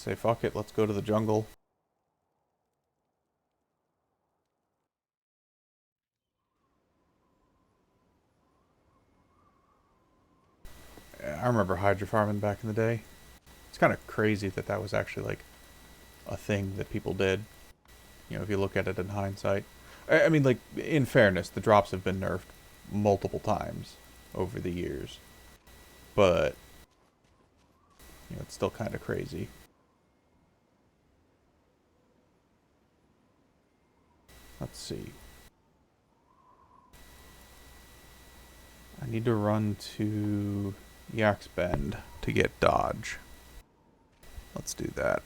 say, fuck it, let's go to the jungle. I remember hydro farming back in the day. It's kind of crazy that that was actually like a thing that people did. You know, if you look at it in hindsight. I mean, like, in fairness, the drops have been nerfed multiple times over the years. But, you know, it's still kind of crazy. Let's see. I need to run to Yaks Bend to get dodge. Let's do that.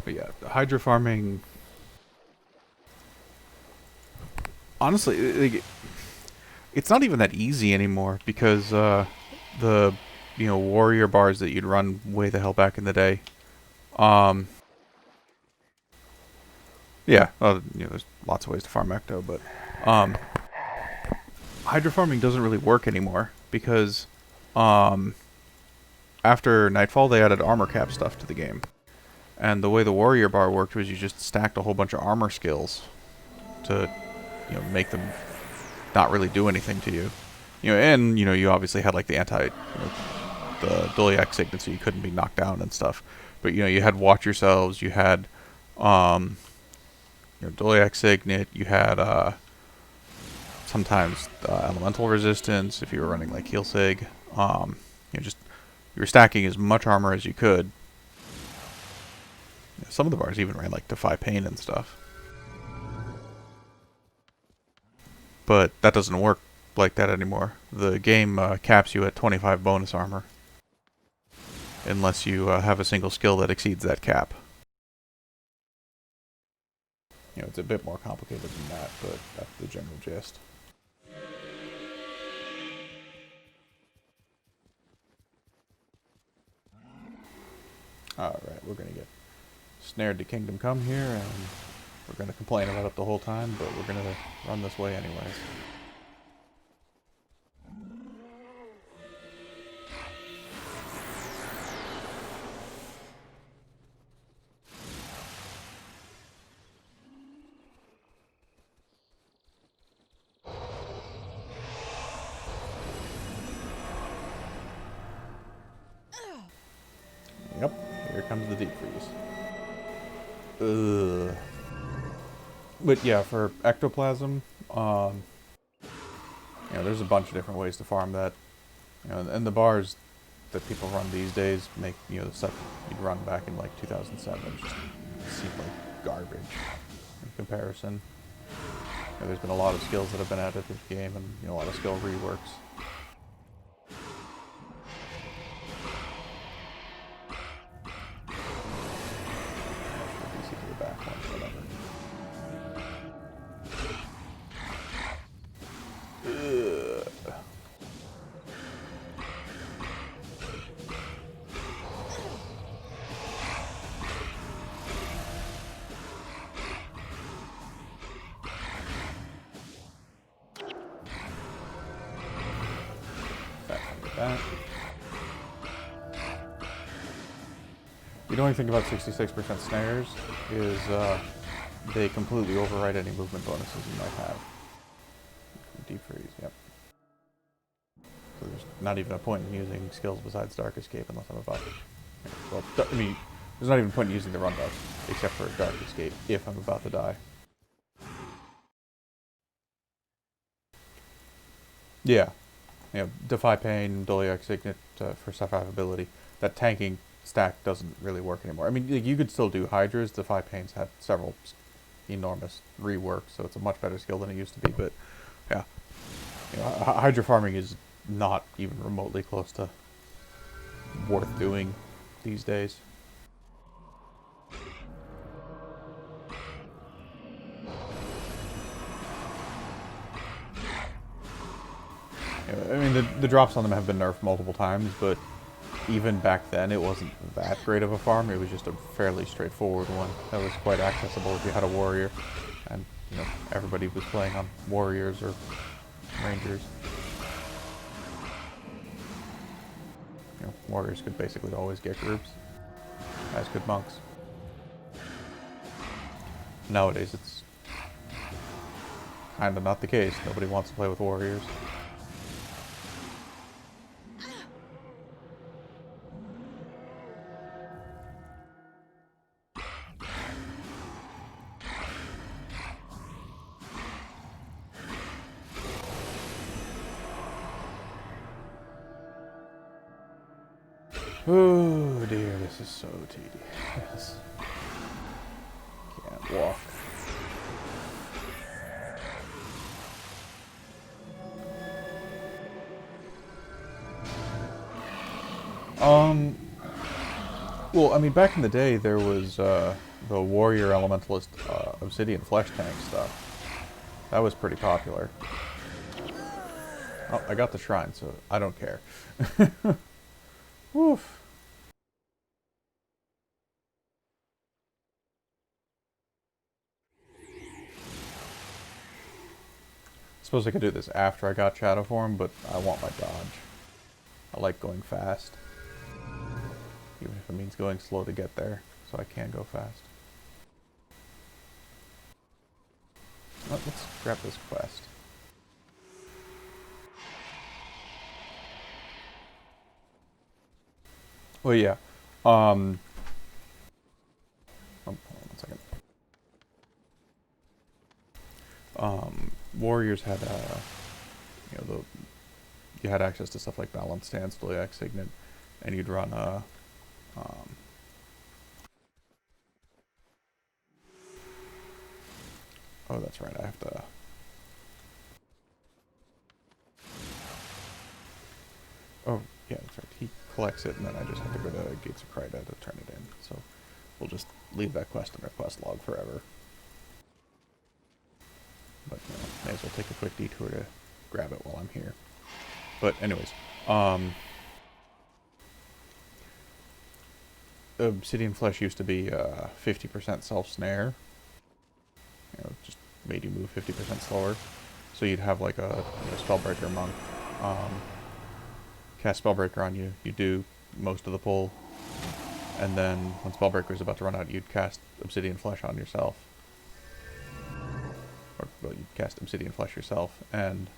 But yeah, hydro farming. Honestly, it's not even that easy anymore because the warrior bars that you'd run way the hell back in the day. Um, yeah, there's lots of ways to farm ecto, but um, hydro farming doesn't really work anymore because um, after Nightfall they added armor cap stuff to the game, and the way the warrior bar worked was you just stacked a whole bunch of armor skills to make them not really do anything to you. And you obviously had like the the Doliac signet, so you couldn't be knocked down and stuff. But you had watch yourselves, you had um, Doliac signet, you had sometimes elemental resistance if you were running like heal sig. Just you were stacking as much armor as you could. Some of the bars even ran like Defy Pain and stuff. But that doesn't work like that anymore. The game caps you at 25 bonus armor. Unless you have a single skill that exceeds that cap. It's a bit more complicated than that, but that's the general gist. Alright, we're going to get snared to Kingdom Come here, and we're going to complain about it the whole time, but we're going to run this way anyways. Yep, here comes the deep freeze. Ugh. But yeah, for ectoplasm, there's a bunch of different ways to farm that. And the bars that people run these days make the stuff you'd run back in like 2007 just seem like garbage in comparison. There's been a lot of skills that have been added to the game, and a lot of skill reworks. That. The only thing about 66% snares is they completely override any movement bonuses you might have. Deep freeze, yep. So there's not even a point in using skills besides Dark Escape unless I'm about to... Well, I mean, there's not even a point in using the run buff, except for Dark Escape, if I'm about to die. Yeah. Defy Pain, Doliac Signet for survivability. That tanking stack doesn't really work anymore. I mean, like, you could still do Hydras. The Five Pains had several enormous reworks, so it's a much better skill than it used to be. But yeah, you know, Hydra farming is not even remotely close to worth doing these days. I mean, the drops on them have been nerfed multiple times, but even back then it wasn't that great of a farm. It was just a fairly straightforward one that was quite accessible if you had a warrior. And, you know, everybody was playing on warriors or rangers. You know, warriors could basically always get groups, as could monks. Nowadays it's kind of not the case. Nobody wants to play with warriors. Oh dear, this is so tedious. Can't walk. Well, I mean, back in the day, there was the warrior elementalist obsidian flesh tank stuff. That was pretty popular. Oh, I got the shrine, so I don't care. Woof. Suppose I could do this after I got Shadow Form, but I want my dodge. I like going fast. Even if it means going slow to get there, so I can go fast. Let's grab this quest. Well, yeah. Hold on 1 second. Warriors had, you know, you had access to stuff like Balance Stance, yaks, Signet, and you'd run a, oh, that's right, I have to... Oh, yeah, that's right, he collects it, and then I just have to go to Gates of Kryda to turn it in, so we'll just leave that quest in our quest log forever. But, you know, may as well take a quick detour to grab it while I'm here. But anyways, Obsidian Flesh used to be 50% self-snare. You know, just made you move 50% slower. So you'd have like a Spellbreaker monk cast Spellbreaker on you. You do most of the pull. And then when Spellbreaker is about to run out, you'd cast Obsidian Flesh on yourself. Or, well, you'd cast Obsidian Flesh yourself. And,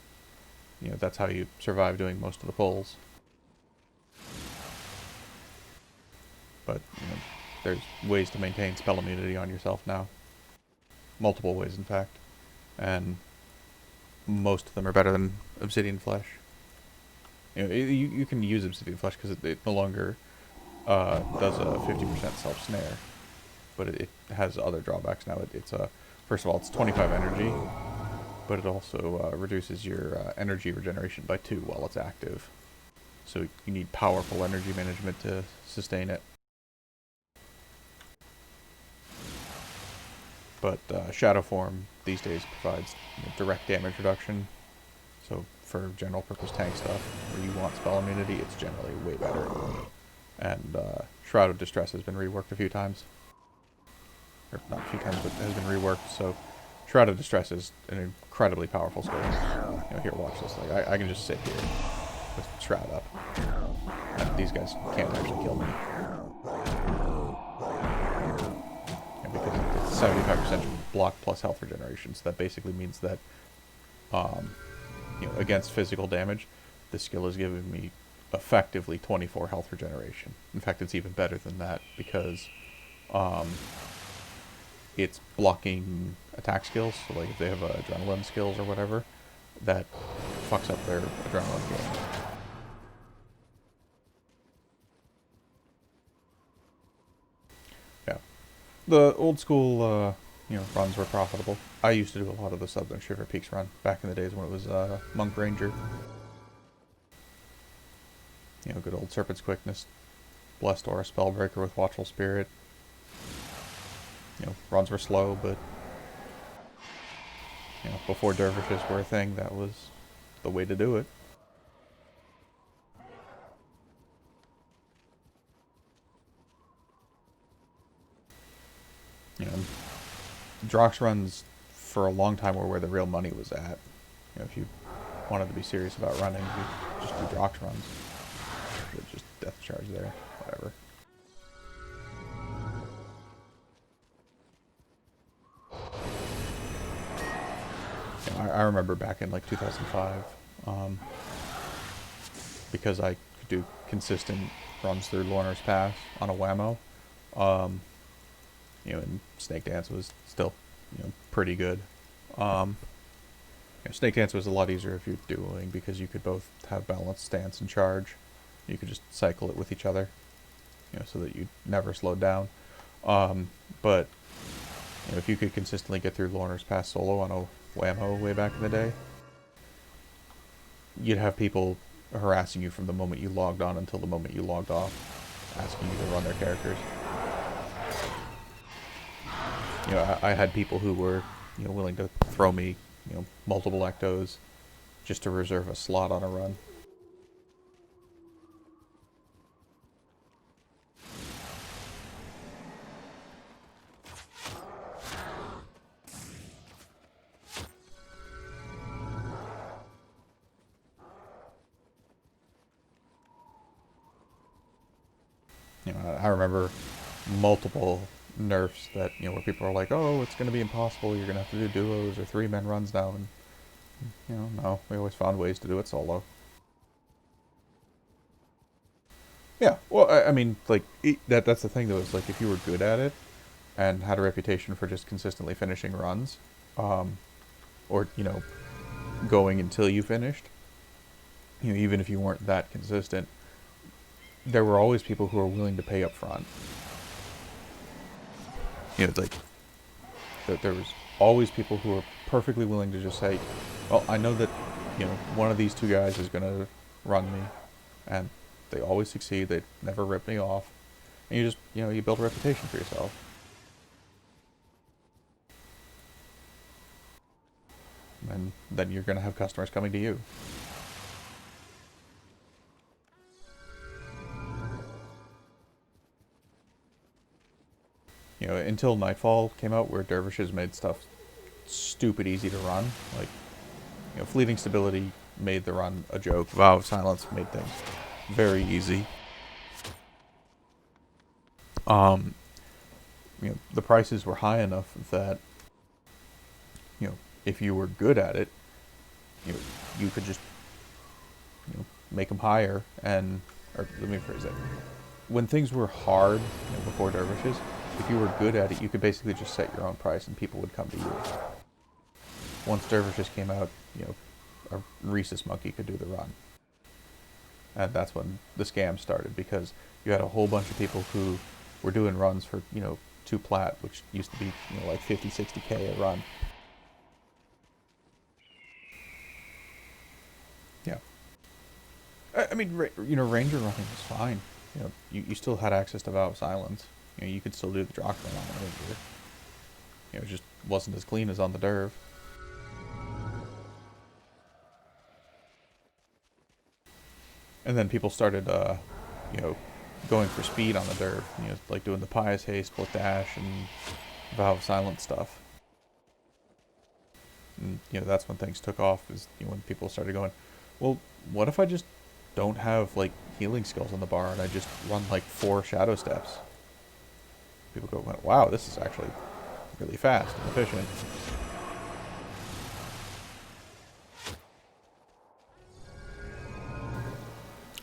you know, that's how you survive doing most of the pulls. But, you know, there's ways to maintain spell immunity on yourself now. Multiple ways, in fact. And most of them are better than Obsidian Flesh. You know, you can use Obsidian Flesh because it no longer does a 50% self-snare. But it has other drawbacks now. It's first of all, it's 25 energy. But it also reduces your energy regeneration by 2 while it's active. So you need powerful energy management to sustain it. But Shadow Form these days provides direct damage reduction. So for general purpose tank stuff, where you want spell immunity, it's generally way better. And Shroud of Distress has been reworked a few times. Or not a few times, but has been reworked. So Shroud of Distress is an incredibly powerful skill. You know, here, watch this. Like I can just sit here with Shroud up. And these guys can't actually kill me. And because it's 75% block plus health regeneration, so that basically means that you know, against physical damage, this skill is giving me effectively 24 health regeneration. In fact, it's even better than that because it's blocking attack skills. So like if they have adrenaline skills or whatever, that fucks up their adrenaline game. The old school, runs were profitable. I used to do a lot of the Southern Shiver Peaks run back in the days when it was Monk Ranger. Good old Serpent's Quickness, Blessed Aura, Spellbreaker with Watchful Spirit. Runs were slow, but before dervishes were a thing, that was the way to do it. Drox runs for a long time were where the real money was at. If you wanted to be serious about running, you just do Drox runs. But just death charge there, whatever. I remember back in like 2005, because I could do consistent runs through Lorner's Pass on a Whammo, and Snake Dance was still, pretty good. Snake Dance was a lot easier if you're dueling because you could both have balanced stance and charge. You could just cycle it with each other, so that you never slowed down. But if you could consistently get through Lorner's Pass solo on a Whammo way back in the day, you'd have people harassing you from the moment you logged on until the moment you logged off, asking you to run their characters. I had people who were, willing to throw me, multiple ectos just to reserve a slot on a run. I remember multiple nerfs that, where people are like, oh, it's going to be impossible, you're going to have to do duos or 3-man runs now, and, no, we always found ways to do it solo. Yeah, well, I mean, like, that's the thing, though, is, like, if you were good at it, and had a reputation for just consistently finishing runs, or, going until you finished, even if you weren't that consistent, there were always people who were willing to pay up front. It's like, there was always people who were perfectly willing to just say, well, I know that, one of these two guys is going to run me, and they always succeed, they never rip me off, and you just, you build a reputation for yourself. And then you're going to have customers coming to you. Until Nightfall came out, where dervishes made stuff stupid easy to run. Like, Fleeting Stability made the run a joke. Vow of Silence made things very easy. The prices were high enough that, if you were good at it, you could just, make them higher or let me phrase that. When things were hard, before dervishes, if you were good at it, you could basically just set your own price and people would come to you. Once dervishes came out, a rhesus monkey could do the run. And that's when the scam started, because you had a whole bunch of people who were doing runs for, 2 plat, which used to be, like 50, 60k a run. Yeah. I mean, Ranger running was fine. You still had access to Vow of Silence. You could still do the Drox run on the Ranger. It just wasn't as clean as on the Derv. And then people started, going for speed on the Derv. Like doing the Pious Haste, Split Dash, and Vow of Silence stuff. And, that's when things took off, is when people started going, well, what if I just don't have, like, healing skills on the bar and I just run, like, 4 Shadow Steps? People go, wow, this is actually really fast and efficient.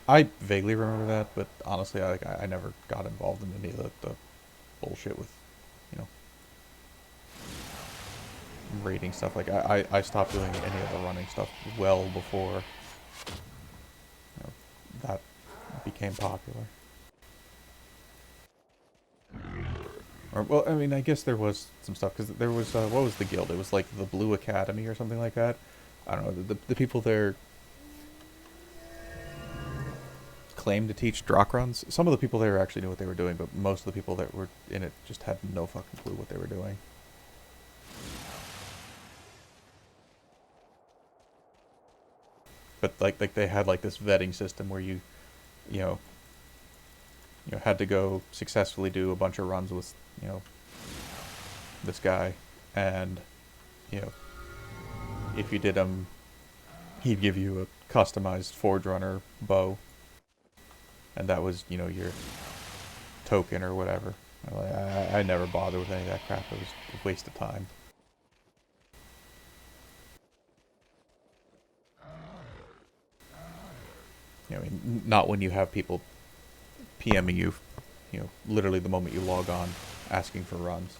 I vaguely remember that, but honestly, I never got involved in any of the bullshit with, rating stuff. Like, I stopped doing any of the running stuff well before, that became popular. Or, well, I mean, I guess there was some stuff, because there was, what was the guild? It was like the Blue Academy or something like that. I don't know, the people there claimed to teach Drock runs. Some of the people there actually knew what they were doing, but most of the people that were in it just had no fucking clue what they were doing. But like they had like this vetting system where you know, had to go successfully do a bunch of runs with, this guy, and, if you did them, he'd give you a customized Forge Runner bow, and that was, your token or whatever. I never bothered with any of that crap. It was a waste of time. I mean, not when you have people PMing you, literally the moment you log on, asking for runs.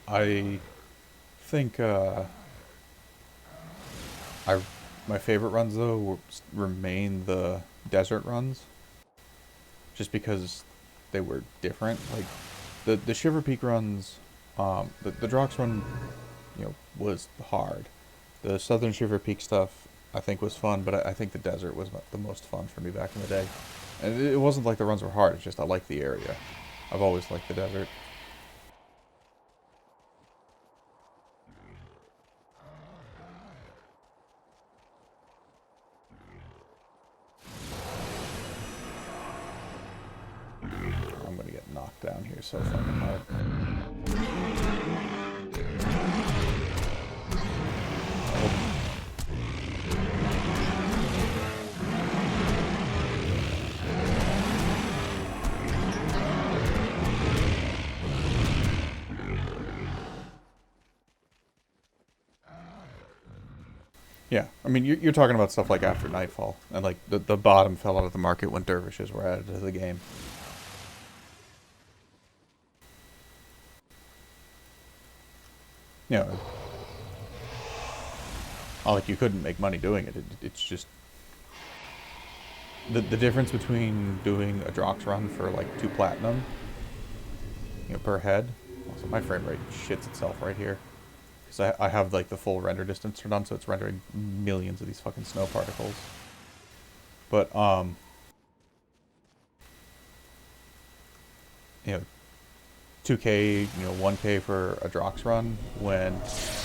I think my favorite runs though will remain the desert runs, just because they were different. Like the Shiver Peak runs, the Drox run, was hard. The Southern Shiver Peak stuff I think was fun, but I think the desert was the most fun for me back in the day. And it wasn't like the runs were hard. It's just I like the area. I've always liked the desert. I'm gonna get knocked down here so fucking hard. Yeah, I mean, you're talking about stuff like after Nightfall, and like the bottom fell out of the market when dervishes were added to the game. Yeah, not like you couldn't make money doing it. It's just the difference between doing a Drox run for like 2 platinum, per head. Also, my frame rate shits itself right here. Because I have like the full render distance turned on, so it's rendering millions of these fucking snow particles. But 2K, 1K for a Drox run when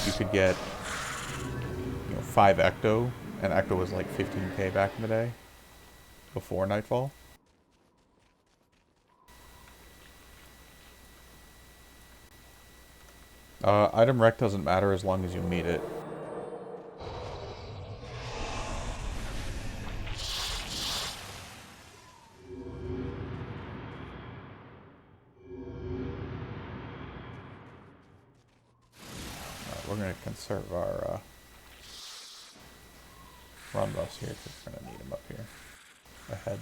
you could get 5 Ecto, and Ecto was like 15K back in the day before Nightfall. Item rec doesn't matter as long as you meet it. We're going to conserve our run buffs here because we're going to need them up here ahead.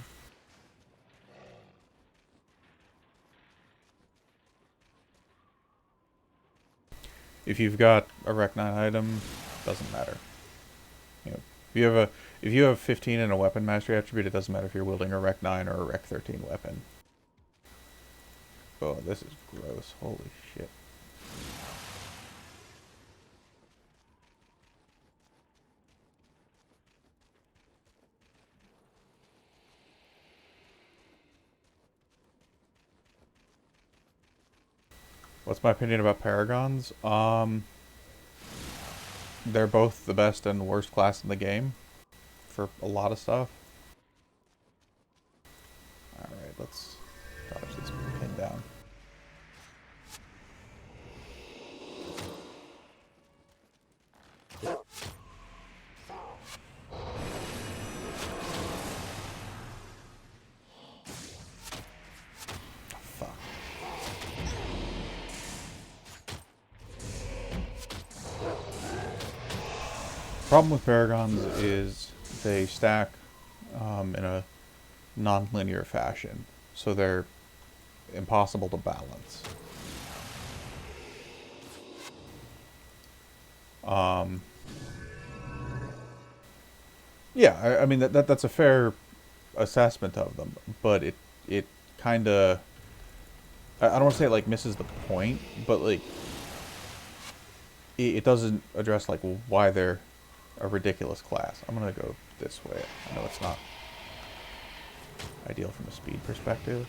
If you've got a Rec 9 item, doesn't matter. If you have 15 and a weapon mastery attribute, it doesn't matter if you're wielding a Rec 9 or a Rec 13 weapon. Oh, this is gross. Holy shit. What's my opinion about Paragons? They're both the best and worst class in the game for a lot of stuff. Alright, let's dodge this pin down. Problem with Paragons is they stack in a non-linear fashion, so they're impossible to balance. Yeah, I mean that's a fair assessment of them, but it kind of, I don't want to say it like misses the point, but like it doesn't address like why they're a ridiculous class. I'm gonna go this way. I know it's not ideal from a speed perspective.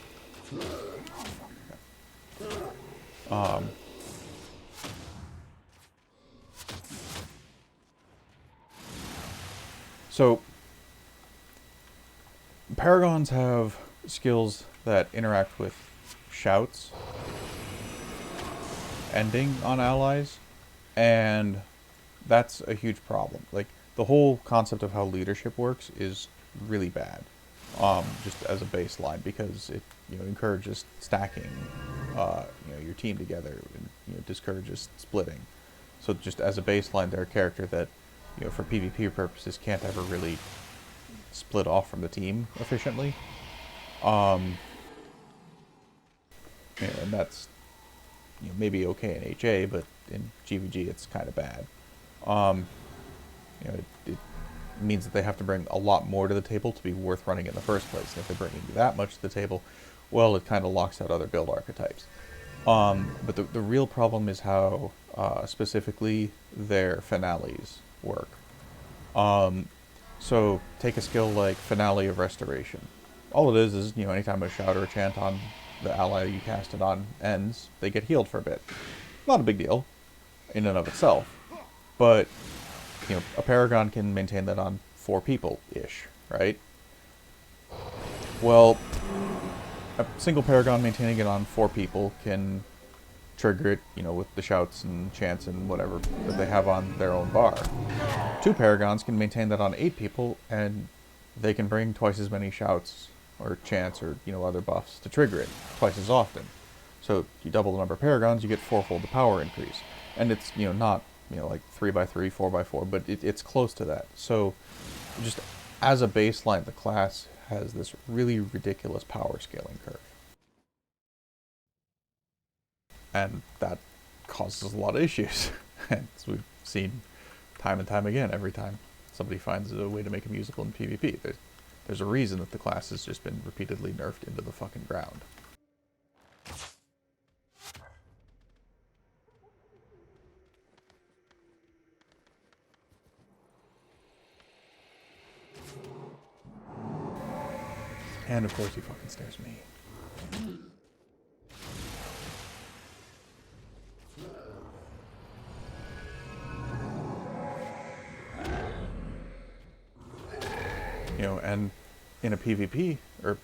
Um, so Paragons have skills that interact with shouts ending on allies, and that's a huge problem. Like the whole concept of how leadership works is really bad, just as a baseline, because it encourages stacking, your team together, and discourages splitting. So just as a baseline, they're a character that for PvP purposes can't ever really split off from the team efficiently. Um, and that's maybe okay in HA, but in GVG it's kind of bad. Um, it means that they have to bring a lot more to the table to be worth running in the first place. And if they're bringing that much to the table, well, it kind of locks out other build archetypes. But the real problem is how specifically their finales work. So take a skill like Finale of Restoration. All it is anytime a shout or a chant on the ally you cast it on ends, they get healed for a bit. Not a big deal in and of itself, but a Paragon can maintain that on 4 people-ish, right? Well, a single Paragon maintaining it on 4 people can trigger it, with the shouts and chants and whatever that they have on their own bar. 2 Paragons can maintain that on 8 people, and they can bring twice as many shouts or chants or other buffs to trigger it twice as often. So you double the number of Paragons, you get 4-fold the power increase, and it's not like 3x3, 4x4, but it's close to that. So just as a baseline, the class has this really ridiculous power scaling curve, and that causes a lot of issues. As we've seen time and time again, every time somebody finds a way to make him usable in PvP, there's a reason that the class has just been repeatedly nerfed into the fucking ground. And of course he fucking stares me. And in a PvP or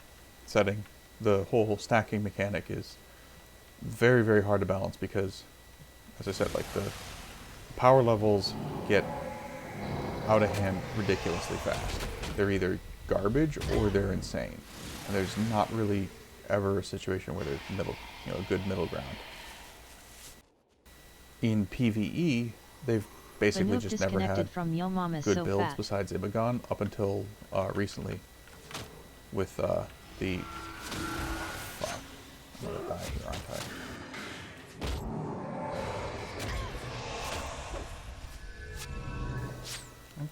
setting, the whole stacking mechanic is very, very hard to balance because, as I said, like the power levels get out of hand ridiculously fast. They're either garbage or they're insane, and there's not really ever a situation where there's a good middle ground. In PvE, they've basically just never had good builds besides Ibagon up until recently with the... Fuck. I'm gonna die here, aren't I?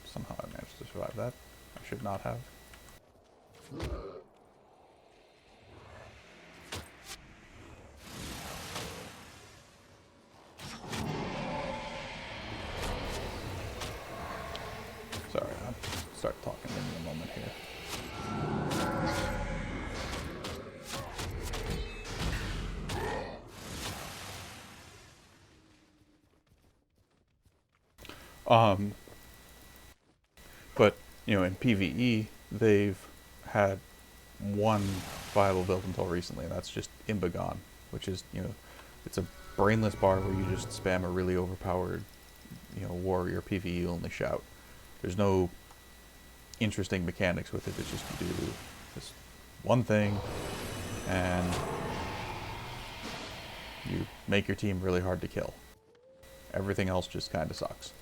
Somehow I managed to survive that. I should not have. Sorry, I'll start talking in a moment here. But, in PvE, they've had one viable build until recently, and that's just Imbagon, which is, it's a brainless bar where you just spam a really overpowered, warrior PvE only shout. There's no interesting mechanics with it. It's just you do this one thing, and you make your team really hard to kill. Everything else just kind of sucks.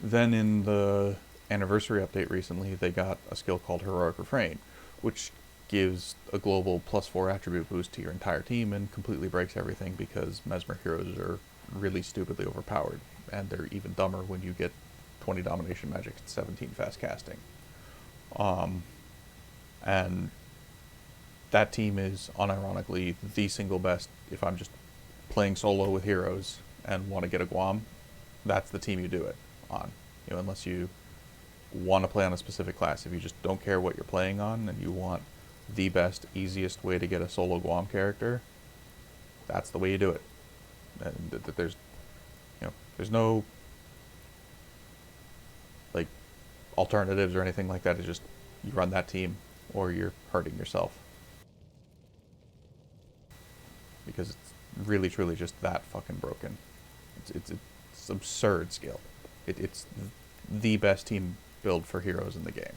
Then in the anniversary update recently, they got a skill called Heroic Refrain, which gives a global +4 attribute boost to your entire team and completely breaks everything because Mesmer heroes are really stupidly overpowered, and they're even dumber when you get 20 domination magic and 17 fast casting. And that team is unironically the single best. If I'm just playing solo with heroes and want to get a Guam, that's the team you do it on. Unless you want to play on a specific class. If you just don't care what you're playing on and you want the best, easiest way to get a solo Guam character, that's the way you do it. And there's no like alternatives or anything like that. It's just you run that team or you're hurting yourself. Because it's really truly just that fucking broken. It's absurd skill. It's the best team build for heroes in the game,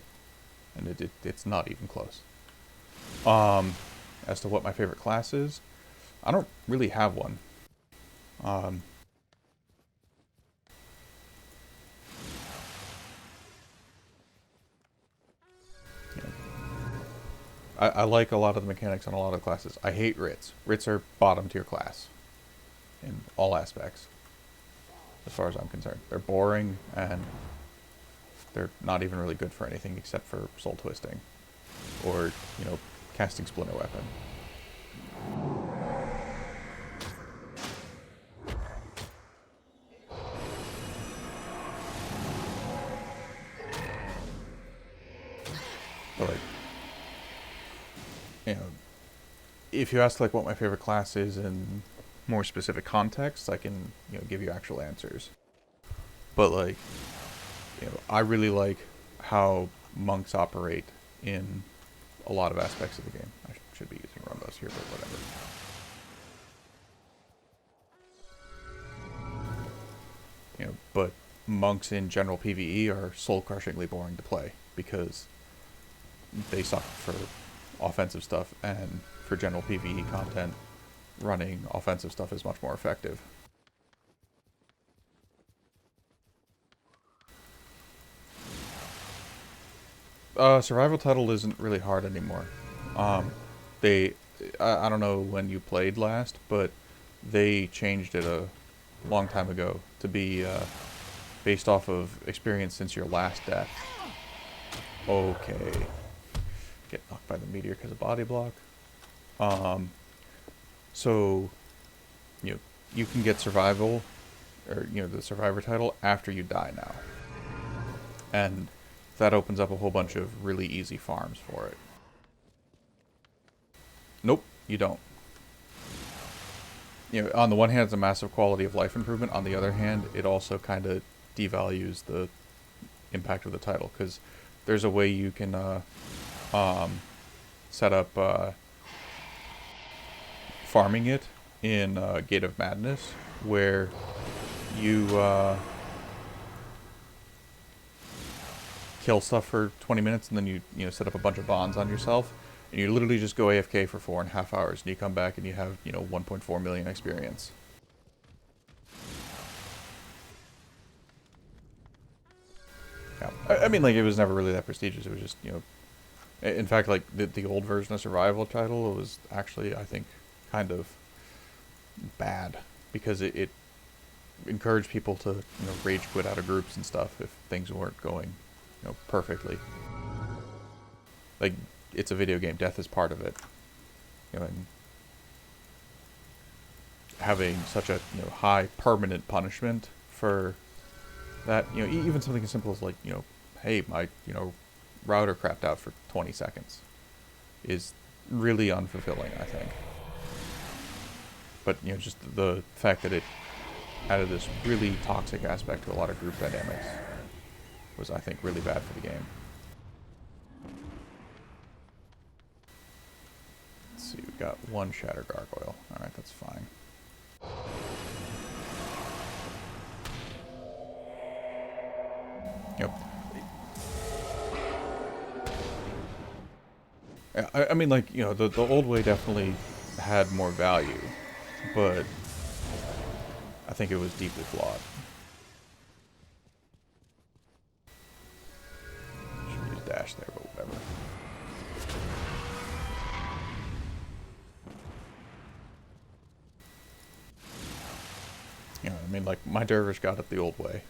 and it's not even close. As to what my favorite class is, I don't really have one. I like a lot of the mechanics on a lot of classes. I hate Writs. Writs are bottom tier class in all aspects, as far as I'm concerned. They're boring and they're not even really good for anything except for soul twisting or, casting Splinter Weapon. But if you ask what my favorite class is in more specific contexts, I can give you actual answers. But I really like how monks operate in a lot of aspects of the game. I should be using Rumbos here, but whatever. But monks in general PvE are soul-crushingly boring to play because they suck for offensive stuff, and for general PvE content, running offensive stuff is much more effective. Survival title isn't really hard anymore. I don't know when you played last, but they changed it a long time ago to be based off of experience since your last death. Okay. Get knocked by the meteor because of body block. So, you can get survival, or, the survivor title after you die now. And that opens up a whole bunch of really easy farms for it. Nope, you don't. On the one hand, it's a massive quality of life improvement. On the other hand, it also kind of devalues the impact of the title, because there's a way you can set up farming it in Gate of Madness, where you kill stuff for 20 minutes and then you set up a bunch of bonds on yourself, and you literally just go AFK for 4.5 hours, and you come back and you have 1.4 million experience. Yeah, I mean, it was never really that prestigious. It was just in fact, the old version of Survival title was actually, I think, kind of bad because it encouraged people to rage quit out of groups and stuff if things weren't going perfectly. It's a video game. Death is part of it. And having such a high permanent punishment for that, even something as simple as hey, my router crapped out for 20 seconds is really unfulfilling, I think. But just the fact that it added this really toxic aspect to a lot of group dynamics was, I think, really bad for the game. Let's see, we got one Shatter Gargoyle. Alright, that's fine. Yep. I mean, the old way definitely had more value, but I think it was deeply flawed. I mean, like, my dervish got it the old way.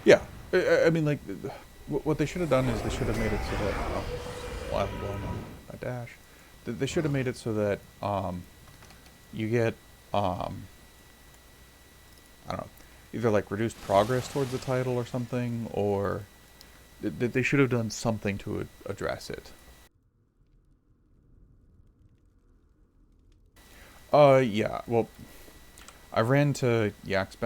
Yeah, I mean, like, what they should have done is they should have made it so that, well, I haven't blown on my dash. They should have made it so that, you get, I don't know, either like reduced progress towards the title or something, or they should have done something to address it. Yeah, well, I ran to Yaks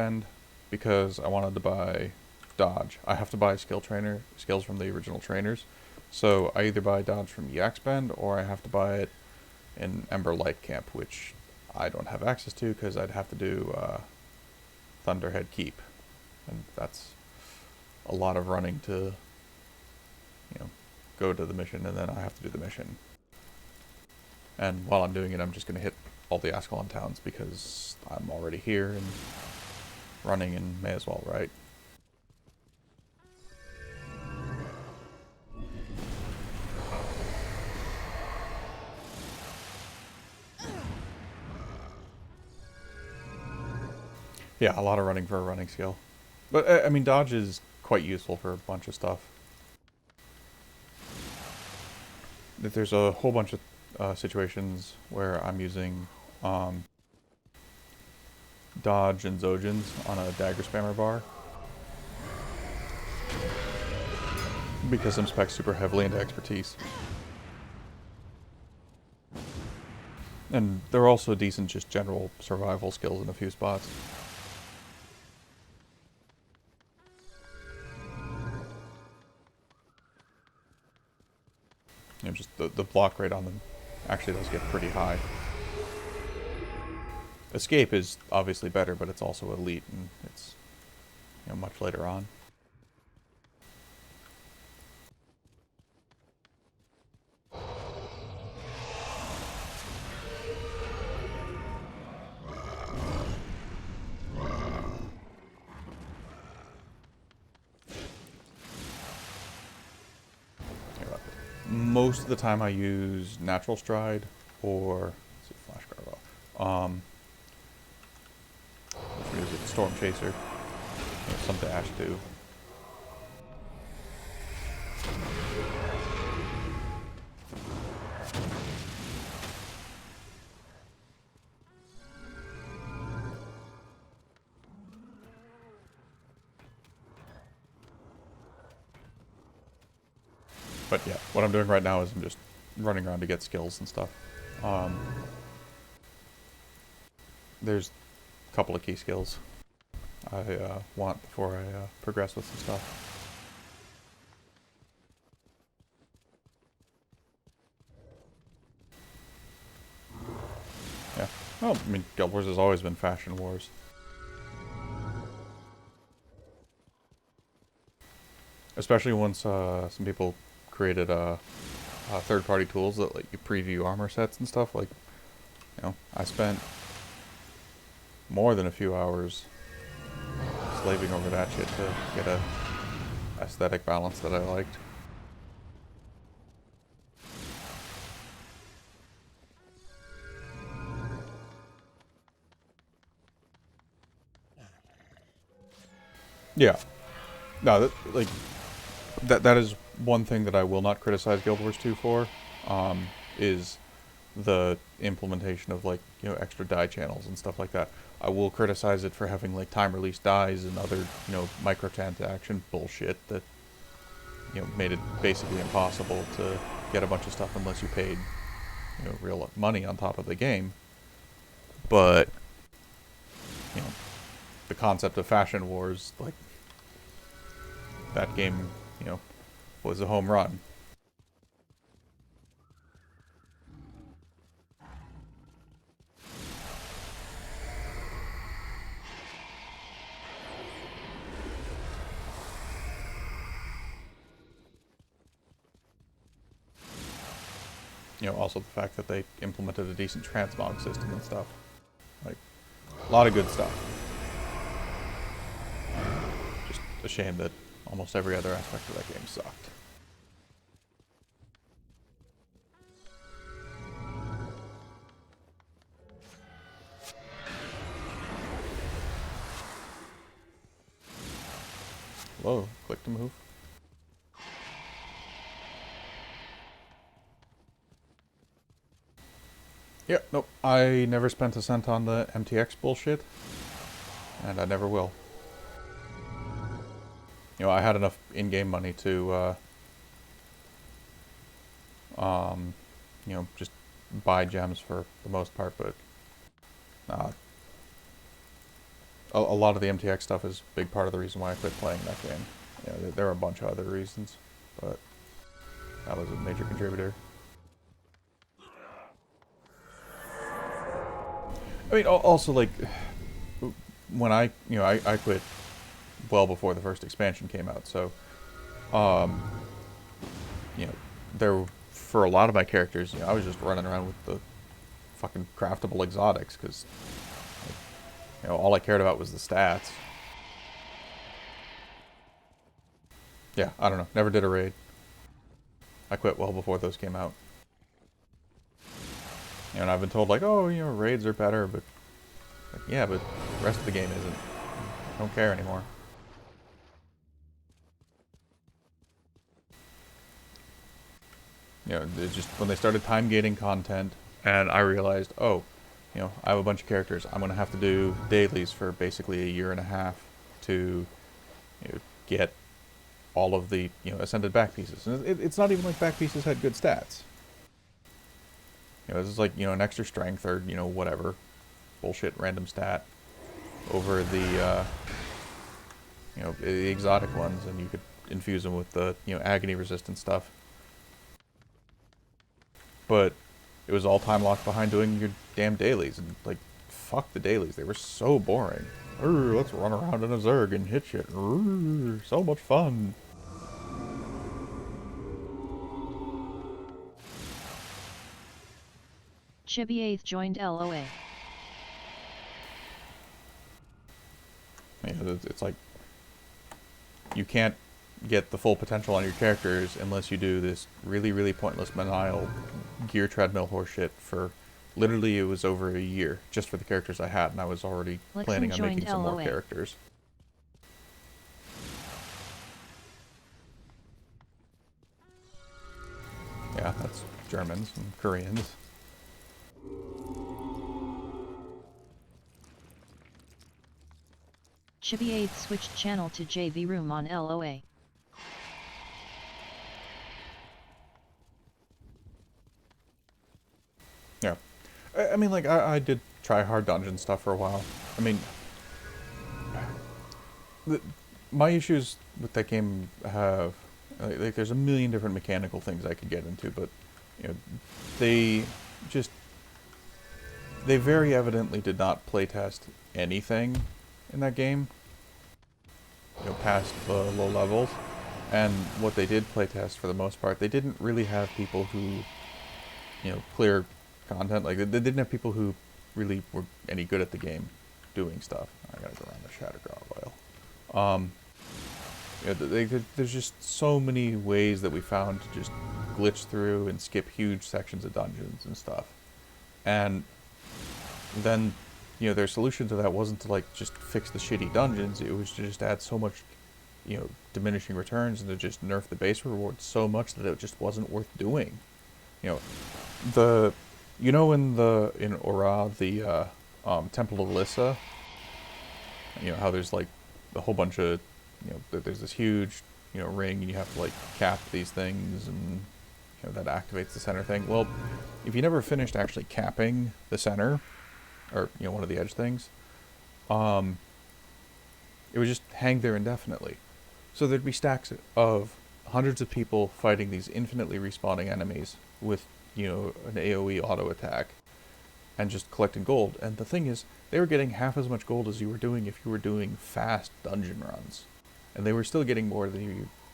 because I wanted to buy Dodge. I have to buy skills from the original trainers. So I either buy Dodge from Yaks or I have to buy it in Ember Light Camp, which I don't have access to because I'd have to do Thunderhead Keep. And that's a lot of running to, go to the mission, and then I have to do the mission. And while I'm doing it, I'm just going to hit all the Ascalon towns because I'm already here and running and may as well, right? Yeah, a lot of running for a running skill. But, I mean, dodge is quite useful for a bunch of stuff. There's a whole bunch of situations where I'm using dodge and Zojins on a dagger spammer bar because I'm spec super heavily into expertise. And they're also decent just general survival skills in a few spots. Just the block rate on them actually does get pretty high. Escape is obviously better, but it's also elite, and it's much later on. Most of the time I use Natural Stride or Flash Gargoyle. Which is it? Storm Chaser. Some dash too. But yeah, what I'm doing right now is I'm just running around to get skills and stuff. There's a couple of key skills I want before I progress with some stuff. Yeah. Well, I mean, Guild Wars has always been Fashion Wars. Especially once some people created third-party tools that let you preview armor sets and stuff. Like, I spent more than a few hours slaving over that shit to get a aesthetic balance that I liked. Yeah. No, that is one thing that I will not criticize Guild Wars 2 for, is the implementation of extra die channels and stuff like that. I will criticize it for having time release dies and other microtransaction bullshit that made it basically impossible to get a bunch of stuff unless you paid real money on top of the game. But the concept of Fashion Wars, that game was a home run. Also the fact that they implemented a decent transmog system and stuff. A lot of good stuff. a shame that almost every other aspect of that game sucked. Whoa, click to move. Yeah, nope. I never spent a cent on the MTX bullshit, and I never will. You know, I had enough in-game money to, you know, just buy gems for the most part, but a lot of the MTX stuff is a big part of the reason why I quit playing that game. You know, there are a bunch of other reasons, but that was a major contributor. I mean, also, like, when I quit well before the first expansion came out, so, you know, for a lot of my characters, you know, I was just running around with the fucking craftable exotics, because, you know, all I cared about was the stats. Yeah, I don't know, never did a raid. I quit well before those came out. You know, and I've been told, like, oh, you know, raids are better, but, like, yeah, but the rest of the game isn't. I don't care anymore. You know, it's just when they started time gating content, and I realized, oh, you know, I have a bunch of characters. I'm going to have to do dailies for basically a year and a half to, you know, get all of the, you know, ascended back pieces. And it's not even like back pieces had good stats. You know, this is like, you know, an extra strength or, you know, whatever bullshit random stat over the, you know, the exotic ones, and you could infuse them with the, you know, agony resistant stuff. But it was all time locked behind doing your damn dailies, and, like, fuck the dailies. They were so boring. Let's run around in a Zerg and hit shit. So much fun. Chibi 8th joined LOA. You know, it's like, you can't get the full potential on your characters unless you do this really, really pointless manial gear treadmill horseshit for literally, it was over a year just for the characters I had, and I was already planning on making some more characters. Yeah, that's Germans and Koreans. Chibi 8th switched channel to JV Room on LOA. Yeah. I mean, like, I did try hard dungeon stuff for a while. I mean, my issues with that game have, like, there's a million different mechanical things I could get into, but, you know, they very evidently did not playtest anything in that game, you know, past the low levels. And what they did playtest, for the most part, they didn't really have people who, you know, clear content. Like, they didn't have people who really were any good at the game doing stuff. I gotta go around the Shadow Gargoyle. You know, there's just so many ways that we found to just glitch through and skip huge sections of dungeons and stuff. And then, you know, their solution to that wasn't to, like, just fix the shitty dungeons. It was to just add so much, you know, diminishing returns, and to just nerf the base rewards so much that it just wasn't worth doing. You know, in Ora, the Temple of Lissa, you know, how there's, like, a whole bunch of, you know, there's this huge, you know, ring, and you have to, like, cap these things, and, you know, that activates the center thing. Well, if you never finished actually capping the center, or, you know, one of the edge things, it would just hang there indefinitely. So there'd be stacks of hundreds of people fighting these infinitely respawning enemies with, you know, an AoE auto attack, and just collecting gold. And the thing is, they were getting half as much gold as you were doing if you were doing fast dungeon runs. And they were still getting more than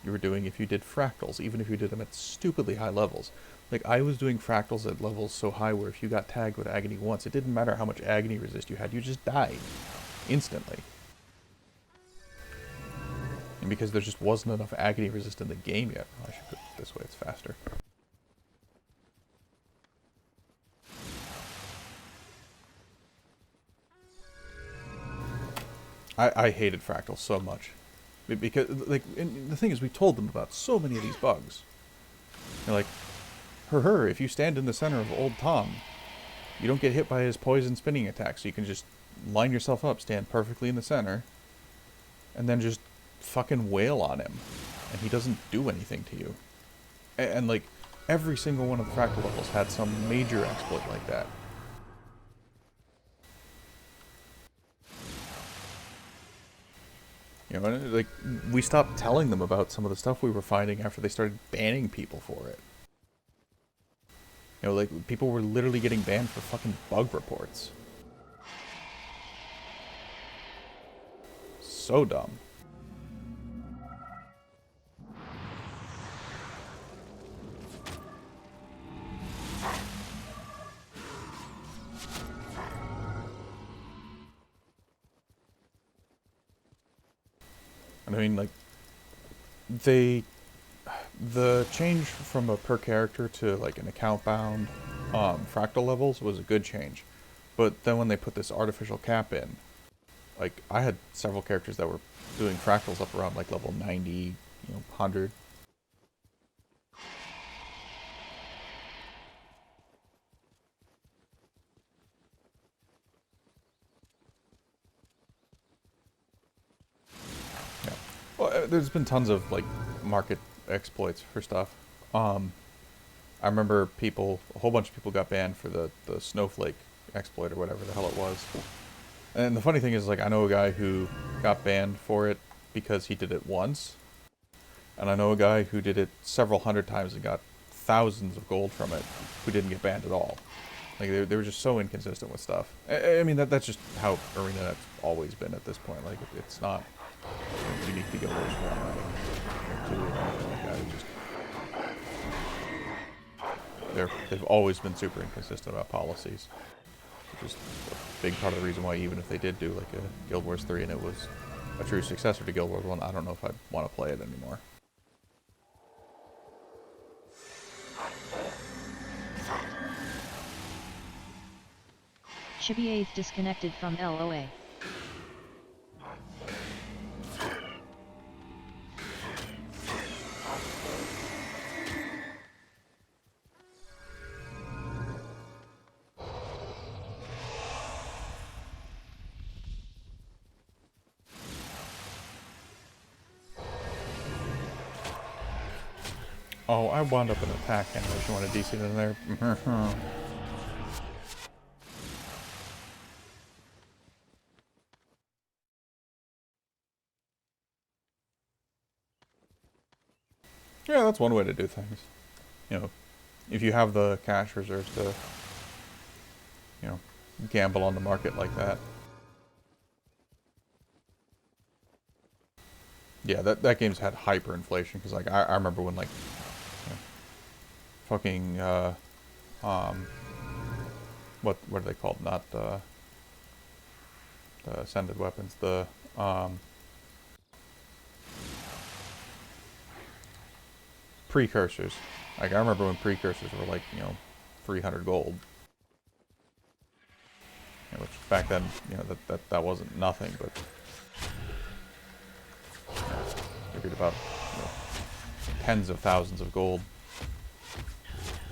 you were doing if you did fractals, even if you did them at stupidly high levels. Like, I was doing fractals at levels so high where if you got tagged with agony once, it didn't matter how much agony resist you had, you just died instantly. And because there just wasn't enough agony resist in the game yet. Oh, I should put it this way, it's faster. I hated fractals so much. Because, like, and the thing is, we told them about so many of these bugs. You're like, if you stand in the center of Old Tom, you don't get hit by his poison spinning attack, so you can just line yourself up, stand perfectly in the center, and then just fucking wail on him. And he doesn't do anything to you. And like, every single one of the fractal levels had some major exploit like that. You know, and like, we stopped telling them about some of the stuff we were finding after they started banning people for it. You know, like, people were literally getting banned for fucking bug reports. So dumb. I mean, like, the change from a per character to like an account bound fractal levels was a good change, but then when they put this artificial cap in, like, I had several characters that were doing fractals up around like level 90, 100. Yeah. Well, there's been tons of like market exploits for stuff. I remember a whole bunch of people got banned for the snowflake exploit or whatever the hell it was. And the funny thing is, like, I know a guy who got banned for it because he did it once. And I know a guy who did it several hundred times and got thousands of gold from it who didn't get banned at all. Like, they were just so inconsistent with stuff. I mean, that's just how ArenaNet's always been at this point. Like, it's not unique to Guild Wars 1 or 2 or anything like that. It's just, they've always been super inconsistent about policies, which is a big part of the reason why, even if they did do like a Guild Wars 3 and it was a true successor to Guild Wars 1, I don't know if I'd want to play it anymore. Chibi 8th disconnected from LOA. Oh, I wound up an attack animation when a DC in there. Yeah, that's one way to do things. You know, if you have the cash reserves to, gamble on the market like that. Yeah, that game's had hyperinflation, because like I remember when, like, fucking what are they called? Not the ascended weapons. The precursors. Like, I remember when precursors were like 300 gold. Which back then, that wasn't nothing, but you read about tens of thousands of gold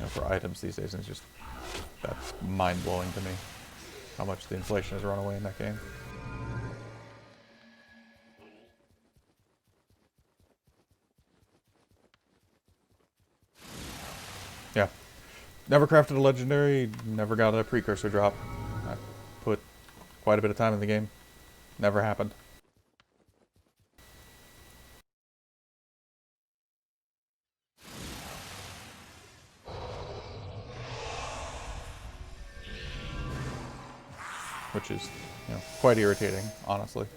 for items these days, and it's just, that's mind blowing to me how much the inflation has run away in that game. Yeah. Never crafted a legendary, never got a precursor drop. I put quite a bit of time in the game. Never happened. Which is, quite irritating, honestly.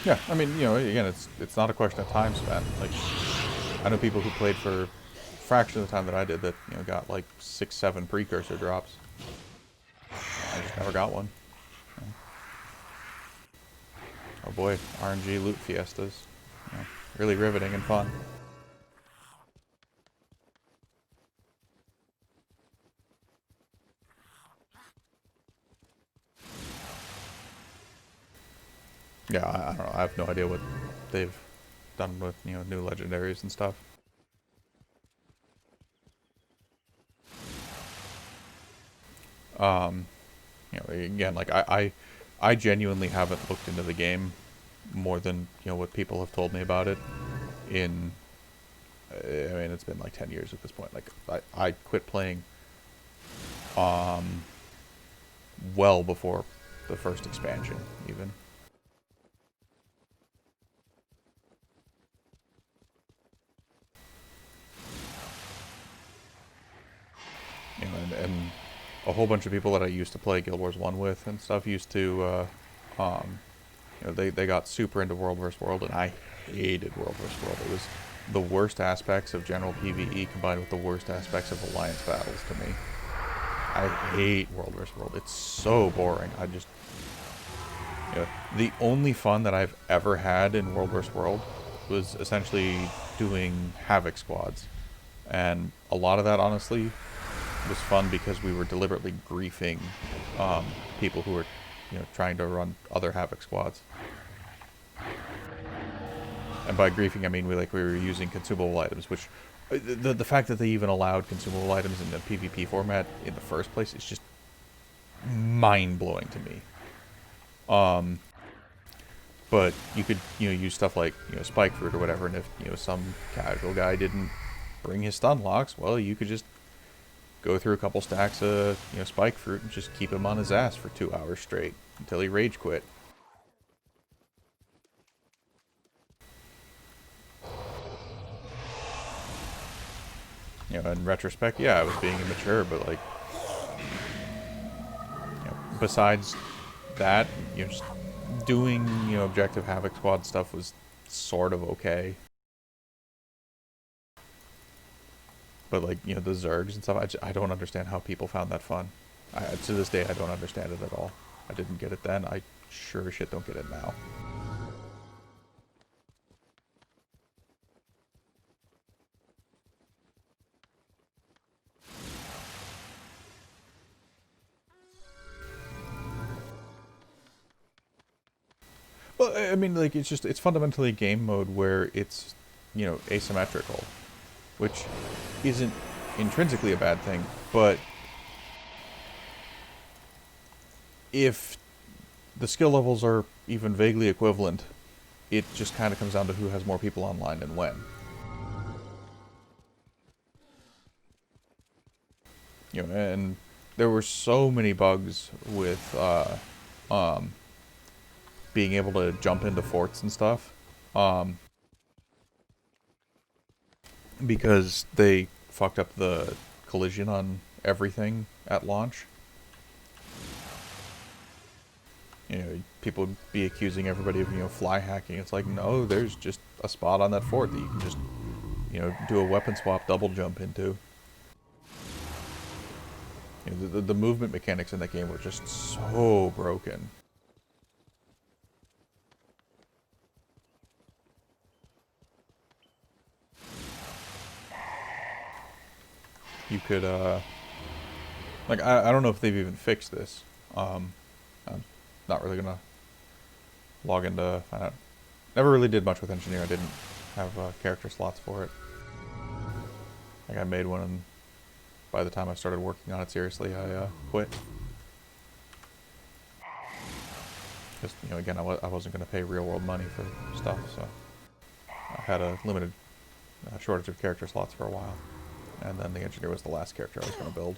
Yeah, I mean, you know, again, it's not a question of time spent. Like, I know people who played for a fraction of the time that I did that, you know, got like 6, 7 precursor drops. I just never got one. Oh boy, RNG loot fiestas. You know, really riveting and fun. Yeah, I don't know. I have no idea what they've done with, you know, new legendaries and stuff. You know, again, like I genuinely haven't looked into the game more than, you know, what people have told me about it. In, I mean, it's been like 10 years at this point. Like I quit playing, well before the first expansion, even. You know, and a whole bunch of people that I used to play Guild Wars 1 with and stuff used to, you know, they got super into World vs. World, and I hated World vs. World. It was the worst aspects of general PvE combined with the worst aspects of Alliance battles to me. I hate World vs. World. It's so boring. I just, you know, the only fun that I've ever had in World vs. World was essentially doing Havoc squads. And a lot of that, honestly, was fun because we were deliberately griefing people who were, you know, trying to run other Havoc squads. And by griefing, I mean we were using consumable items, which the fact that they even allowed consumable items in the PvP format in the first place is just mind blowing to me. But you could, you know, use stuff like, you know, spike fruit or whatever, and if, you know, some casual guy didn't bring his stun locks, well, you could just go through a couple stacks of, you know, spike fruit and just keep him on his ass for 2 hours straight until he rage quit. You know, in retrospect, yeah, I was being immature, but like, you know, besides that, you know, just doing, you know, objective Havoc squad stuff was sort of okay. But like, you know, the Zergs and stuff, I don't understand how people found that fun. To this day, I don't understand it at all. I didn't get it then. I sure as shit don't get it now. Well, I mean, like, it's fundamentally a game mode where it's, you know, asymmetrical, which isn't intrinsically a bad thing, but if the skill levels are even vaguely equivalent, it just kind of comes down to who has more people online and when. You know, and there were so many bugs with being able to jump into forts and stuff, because they fucked up the collision on everything at launch. You know, people would be accusing everybody of, you know, fly hacking. It's like, no, there's just a spot on that fort that you can just, you know, do a weapon swap double jump into. You know, the movement mechanics in that game were just so broken. You could, like, I don't know if they've even fixed this. I'm not really gonna log into find out. Never really did much with engineer. I didn't have character slots for it. Like, I made one, and by the time I started working on it seriously, I quit. Because, you know, again, I wasn't going to pay real world money for stuff, so I had a limited shortage of character slots for a while. And then the engineer was the last character I was going to build.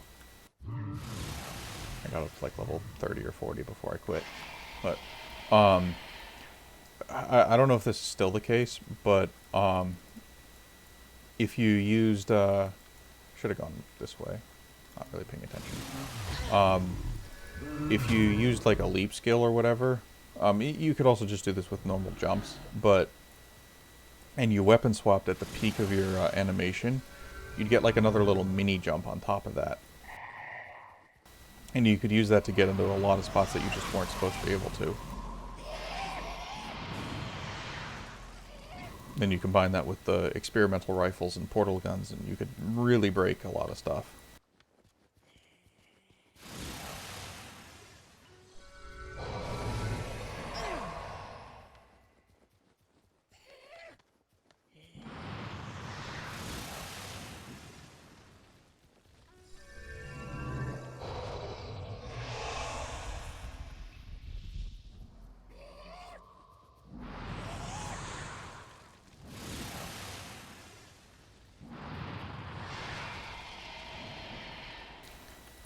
I got up to like level 30 or 40 before I quit. But, I don't know if this is still the case, but if you used, should have gone this way, not really paying attention. If you used like a leap skill or whatever, You could also just do this with normal jumps, but and you weapon swapped at the peak of your animation, you'd get like another little mini jump on top of that. And you could use that to get into a lot of spots that you just weren't supposed to be able to. Then you combine that with the experimental rifles and portal guns, and you could really break a lot of stuff.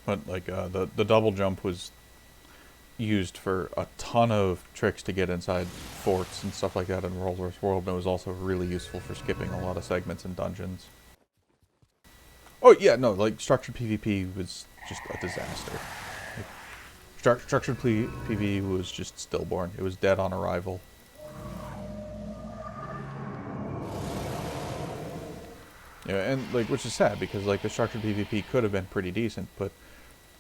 But like the double jump was used for a ton of tricks to get inside forts and stuff like that in World vs. World, and it was also really useful for skipping a lot of segments in dungeons. Oh yeah, no, like structured PvP was just a disaster. Like, structured PvP was just stillborn. It was dead on arrival. Yeah, and like, which is sad because like the structured PvP could have been pretty decent, but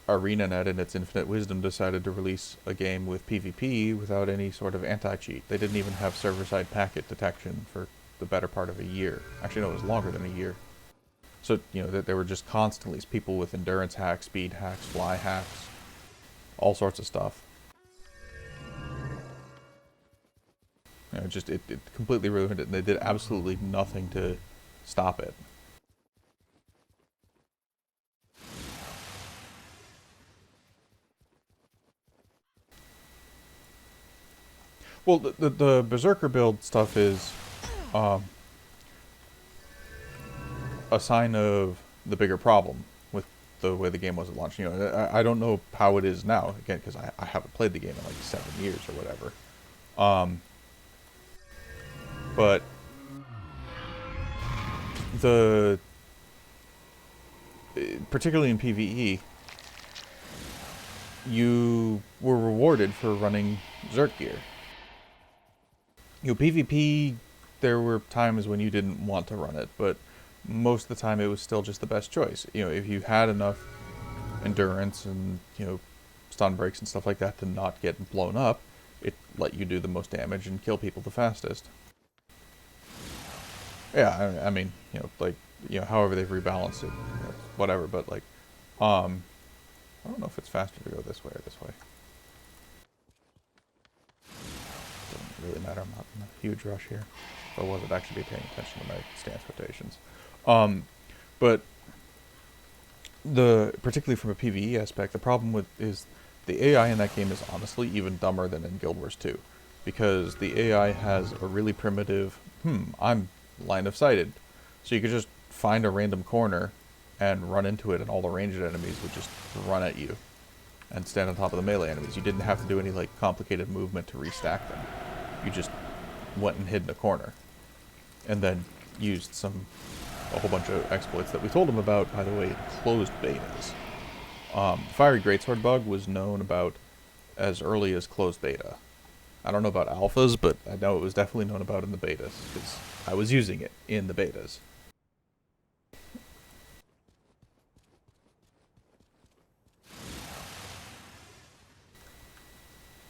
ArenaNet in its infinite wisdom decided to release a game with PvP without any sort of anti-cheat. They didn't even have server-side packet detection for the better part of a year. Actually, no, it was longer than a year. So, you know, there were just constantly people with endurance hacks, speed hacks, fly hacks, all sorts of stuff. You know, it completely ruined it, and they did absolutely nothing to stop it. Well, the Berserker build stuff is um, a sign of the bigger problem with the way the game was at launch. You know, I don't know how it is now, again, because I haven't played the game in like 7 years or whatever. But particularly in PvE, you were rewarded for running Zerk gear. You know, PvP, there were times when you didn't want to run it, but most of the time it was still just the best choice. You know, if you had enough endurance and, you know, stun breaks and stuff like that to not get blown up, it let you do the most damage and kill people the fastest. Yeah, I mean, you know, like, you know, however they've rebalanced it, you know, whatever, but like, I don't know if it's faster to go this way or this way. Doesn't really matter, I'm not in a huge rush here. If I was, I'd actually be paying attention to my stance rotations. But particularly from a PvE aspect, the problem with is the AI in that game is honestly even dumber than in Guild Wars 2. Because the AI has a really primitive, I'm line of sighted. So you could just find a random corner and run into it, and all the ranged enemies would just run at you and stand on top of the melee enemies. You didn't have to do any like complicated movement to restack them. You just went and hid in a corner and then used a whole bunch of exploits that we told them about, by the way, in closed betas. Fiery Greatsword bug was known about as early as closed beta. I don't know about alphas, but I know it was definitely known about in the betas, because I was using it in the betas.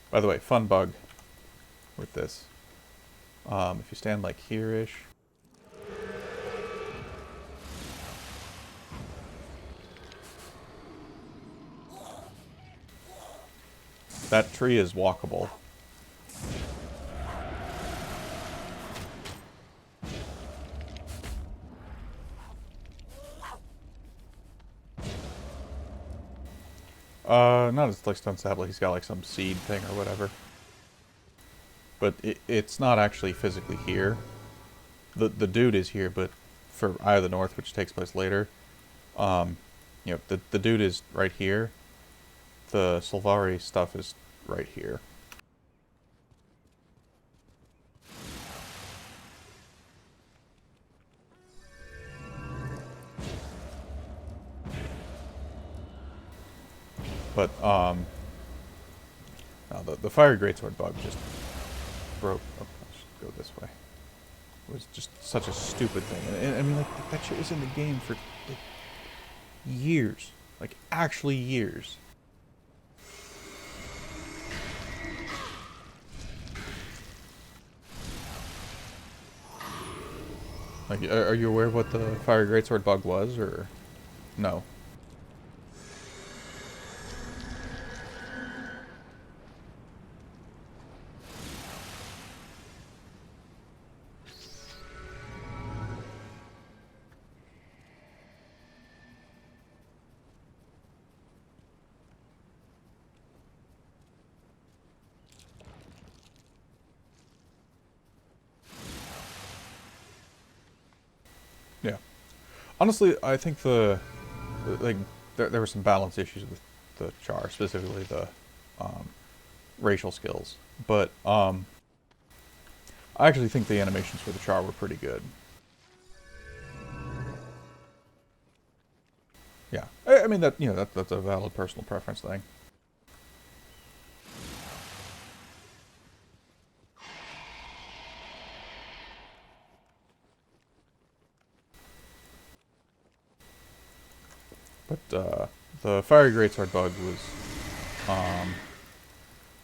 By the way, fun bug with this. If you stand like here-ish, that tree is walkable. Not as like Stone Sapling, he's got like some seed thing or whatever. But it's not actually physically here. The dude is here, but for Eye of the North, which takes place later, you know, the dude is right here. The Sylvari stuff is right here. But Now the fire greatsword bug just broke. Oh, I should go this way. It was just such a stupid thing. And I mean, like, that shit was in the game for like, years. Like, actually years. Like, are you aware of what the fire greatsword bug was, or no? Yeah. Honestly, I think like there were some balance issues with the char, specifically the um, racial skills. But I actually think the animations for the char were pretty good. Yeah, I mean that that's a valid personal preference thing. But the fiery greatsword bug was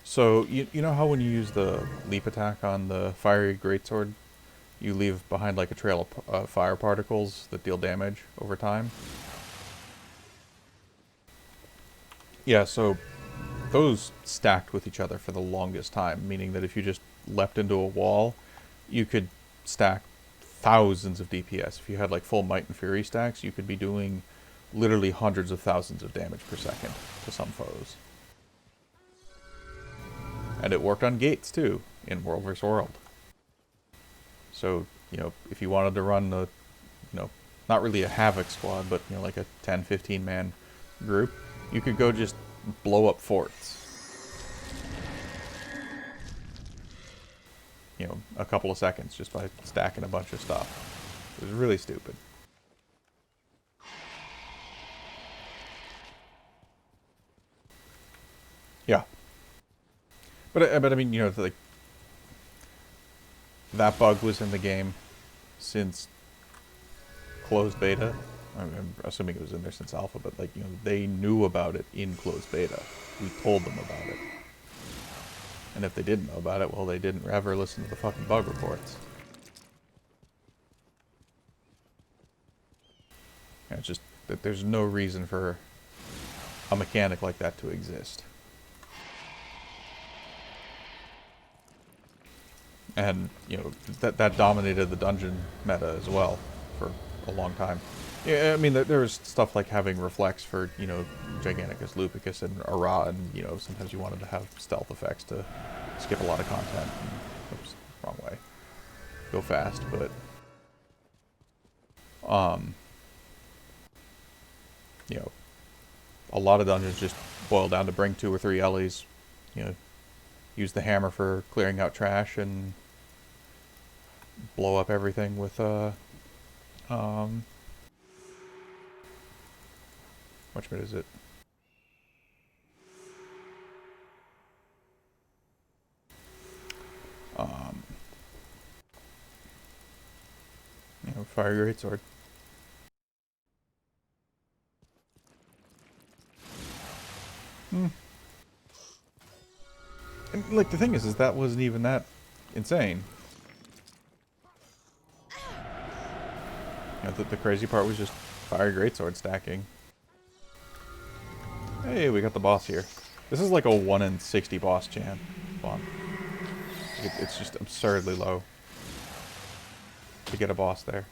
so you know how when you use the leap attack on the fiery greatsword, you leave behind like a trail of fire particles that deal damage over time. Yeah, so those stacked with each other for the longest time, meaning that if you just leapt into a wall, you could stack thousands of DPS. If you had like full Might and Fury stacks, you could be doing literally hundreds of thousands of damage per second to some foes. And it worked on gates too, in World vs. World. So, if you wanted to run a, not really a Havoc squad, but, like a 10, 15 man group, you could go just blow up forts. A couple of seconds just by stacking a bunch of stuff. It was really stupid. Yeah. But I mean, like, that bug was in the game since closed beta. I'm assuming it was in there since alpha, but like, they knew about it in closed beta. We told them about it. And if they didn't know about it, well, they didn't ever listen to the fucking bug reports. It's just that there's no reason for a mechanic like that to exist. And, that dominated the dungeon meta as well for a long time. Yeah, I mean, there was stuff like having reflex for, Giganticus, Lupicus, and Ara, and, sometimes you wanted to have stealth effects to skip a lot of content. And, oops, wrong way. Go fast, but... a lot of dungeons just boil down to bring 2 or 3 Ellies, use the hammer for clearing out trash, and blow up everything with, which bit is it? Fire greatsword. And, like, the thing is that wasn't even that insane. The crazy part was just fire greatsword stacking. Hey, we got the boss here. This is like a 1 in 60 boss chance. It's just absurdly low to get a boss there.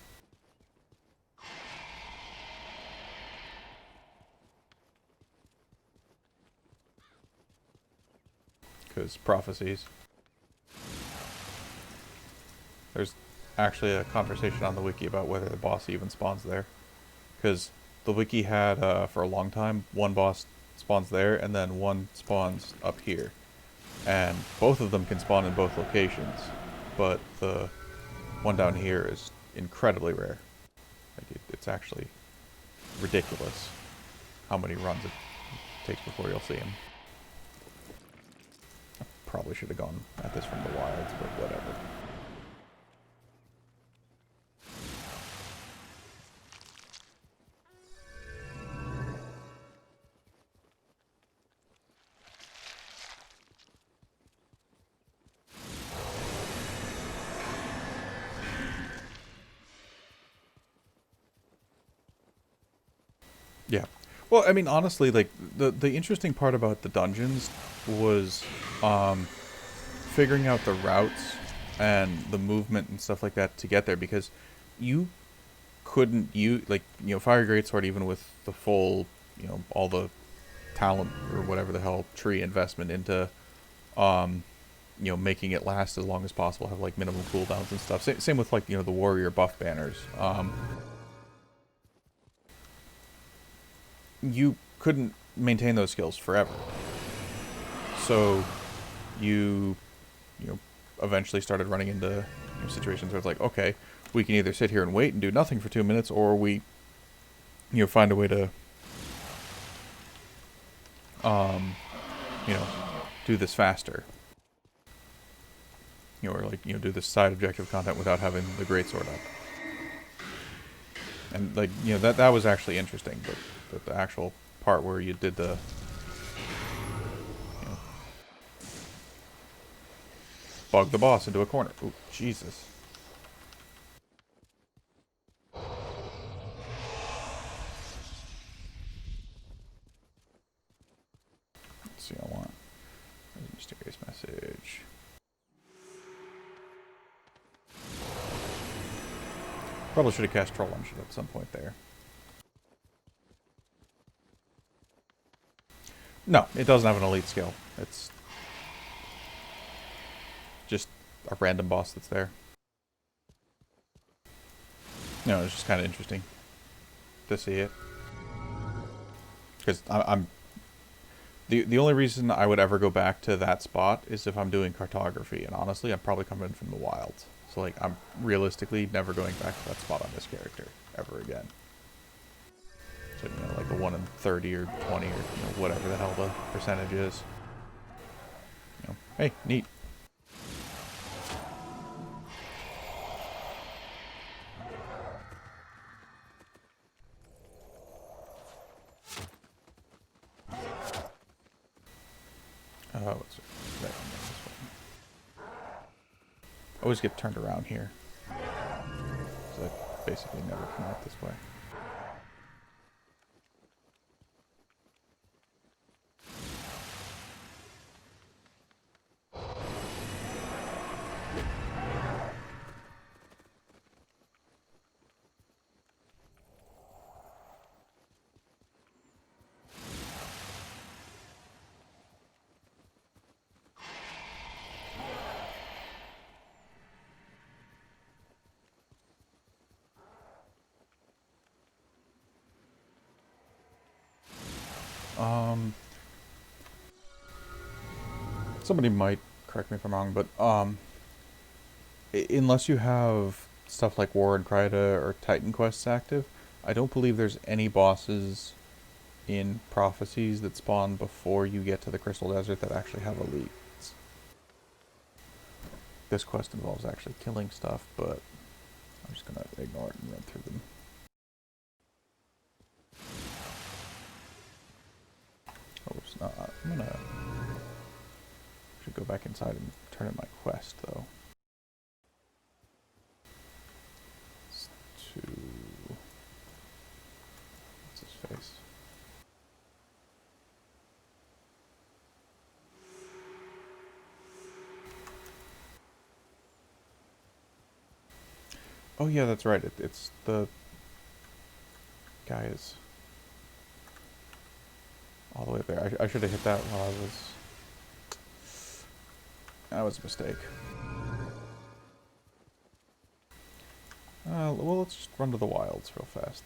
Because prophecies. There's actually a conversation on the wiki about whether the boss even spawns there. Because the wiki had, for a long time, one boss spawns there, and then one spawns up here. And both of them can spawn in both locations, but the one down here is incredibly rare. Like, it's actually ridiculous how many runs it takes before you'll see him. probably should have gone at this from the wilds, but whatever. Yeah. Well, I mean, honestly, like, the interesting part about the dungeons was figuring out the routes and the movement and stuff like that to get there, because you couldn't fire greatsword, even with the full, all the talent or whatever the hell tree investment into making it last as long as possible, have like minimum cooldowns and stuff. Same with like, the warrior buff banners. You couldn't maintain those skills forever. So you eventually started running into situations where it's like, okay, we can either sit here and wait and do nothing for 2 minutes, or we find a way to do this faster. Or like, do this side objective content without having the greatsword up. And like, that was actually interesting, but the actual part where you did the bug the boss into a corner. Ooh, Jesus. Let's see, I want a mysterious message. Probably should have cast Troll Engine at some point there. No, it doesn't have an elite skill. It's just a random boss that's there. No, it's just kind of interesting to see it. Because I'm the only reason I would ever go back to that spot is if I'm doing cartography, and honestly, I'm probably coming from the wilds. So like, I'm realistically never going back to that spot on this character ever again. So like the 1 in 30 or 20 or whatever the hell the percentage is. Hey, neat. What's that? I always get turned around here. So I basically never come out this way. Somebody might correct me if I'm wrong, but unless you have stuff like War and Kryta or Titan quests active, I don't believe there's any bosses in Prophecies that spawn before you get to the Crystal Desert that actually have elites. This quest involves actually killing stuff, but I'm just gonna ignore it and run through them. I'm gonna should go back inside and turn in my quest though. It's to what's his face? Oh yeah, that's right. It's the guy is all the way there. I should have hit that while I was. That was a mistake. Well, let's just run to the wilds real fast.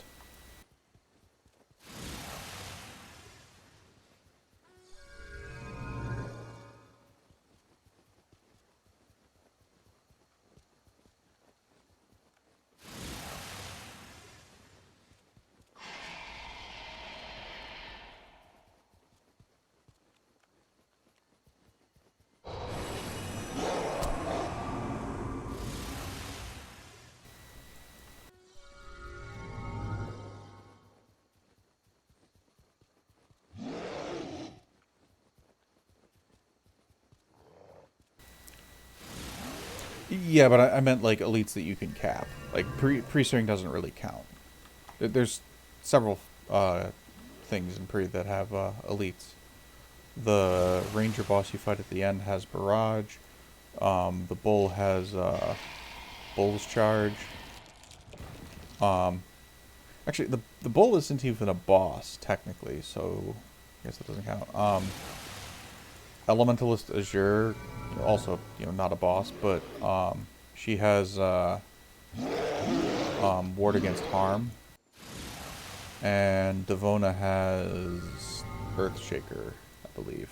Yeah, but I meant like elites that you can cap. Like pre-swing doesn't really count. There's several things in pre that have elites. The ranger boss you fight at the end has barrage. The bull has bull's charge. Um, Actually, the bull isn't even a boss technically, so I guess that doesn't count. Elementalist Azure, also not a boss, but she has ward against harm, and Devona has Earthshaker, I believe.